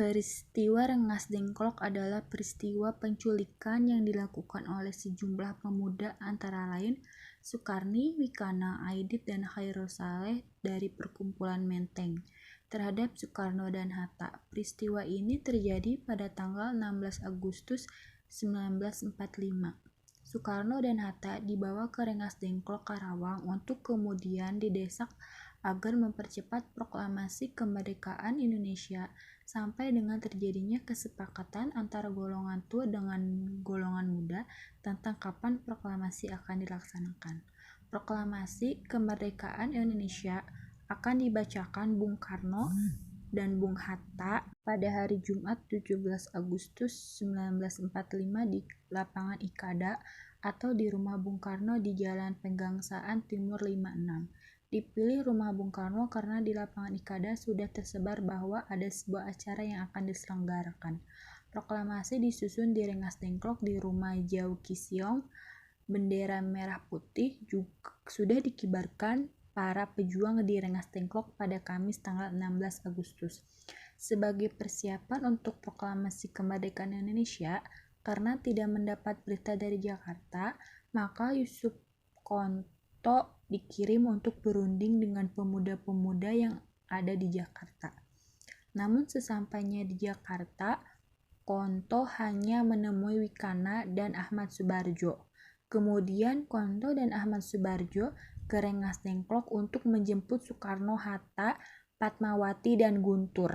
Peristiwa Rengas Dengklok adalah peristiwa penculikan yang dilakukan oleh sejumlah pemuda antara lain Sukarni, Wikana, Aidit, dan Khairul Saleh dari Perkumpulan Menteng terhadap Soekarno dan Hatta. Peristiwa ini terjadi pada tanggal 16 Agustus 1945. Soekarno dan Hatta dibawa ke Rengas Dengklok, Karawang untuk kemudian didesak agar mempercepat proklamasi kemerdekaan Indonesia sampai dengan terjadinya kesepakatan antara golongan tua dengan golongan muda tentang kapan proklamasi akan dilaksanakan. Proklamasi kemerdekaan Indonesia akan dibacakan Bung Karno dan Bung Hatta pada hari Jumat 17 Agustus 1945 di lapangan Ikada atau di rumah Bung Karno di Jalan Pegangsaan Timur 56. Dipilih rumah Bung Karno karena di lapangan Ikada sudah tersebar bahwa ada sebuah acara yang akan diselenggarakan. Proklamasi disusun di Rengas Dengklok di rumah Jau Kisiong. Bendera merah putih juga sudah dikibarkan para pejuang di Rengas Dengklok pada Kamis tanggal 16 Agustus. Sebagai persiapan untuk proklamasi kemerdekaan Indonesia, karena tidak mendapat berita dari Jakarta, maka Yusuf Konto dikirim untuk berunding dengan pemuda-pemuda yang ada di Jakarta. Namun sesampainya di Jakarta, Konto hanya menemui Wikana dan Ahmad Subarjo. Kemudian Konto dan Ahmad Subarjo ke Rengas Dengklok untuk menjemput Soekarno, Hatta, Fatmawati, dan Guntur.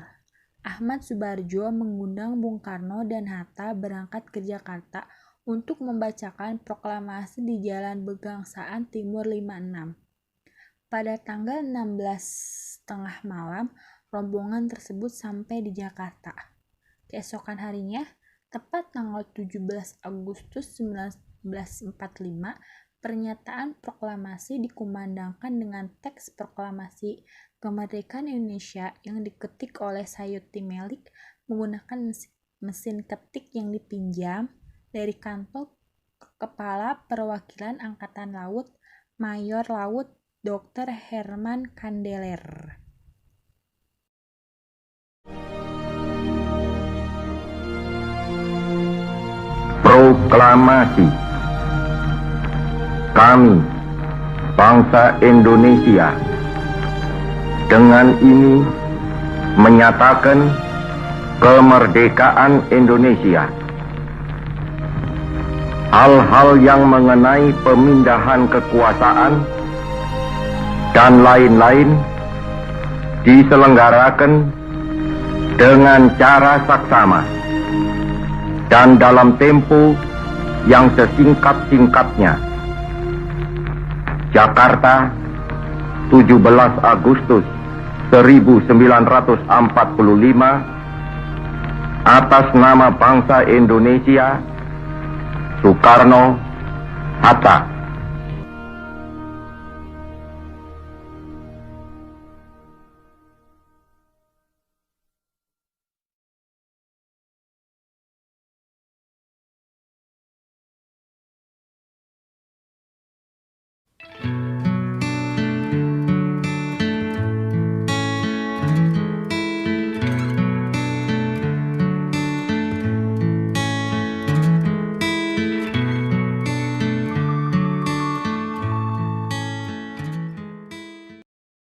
Ahmad Subarjo mengundang Bung Karno dan Hatta berangkat ke Jakarta untuk membacakan proklamasi di Jalan Pegangsaan Timur 56. Pada tanggal 16 tengah malam, rombongan tersebut sampai di Jakarta. Keesokan harinya, tepat tanggal 17 Agustus 1945, pernyataan proklamasi dikumandangkan dengan teks proklamasi kemerdekaan Indonesia yang diketik oleh Sayuti Melik menggunakan mesin ketik yang dipinjam dari kantor Kepala Perwakilan Angkatan Laut Mayor Laut Dr. Herman Kandeler. Proklamasi. Kami, bangsa Indonesia, dengan ini menyatakan kemerdekaan Indonesia. Hal-hal yang mengenai pemindahan kekuasaan dan lain-lain diselenggarakan dengan cara saksama dan dalam tempo yang sesingkat-singkatnya. Jakarta, 17 Agustus 1945, atas nama bangsa Indonesia, Soekarno, Hatta.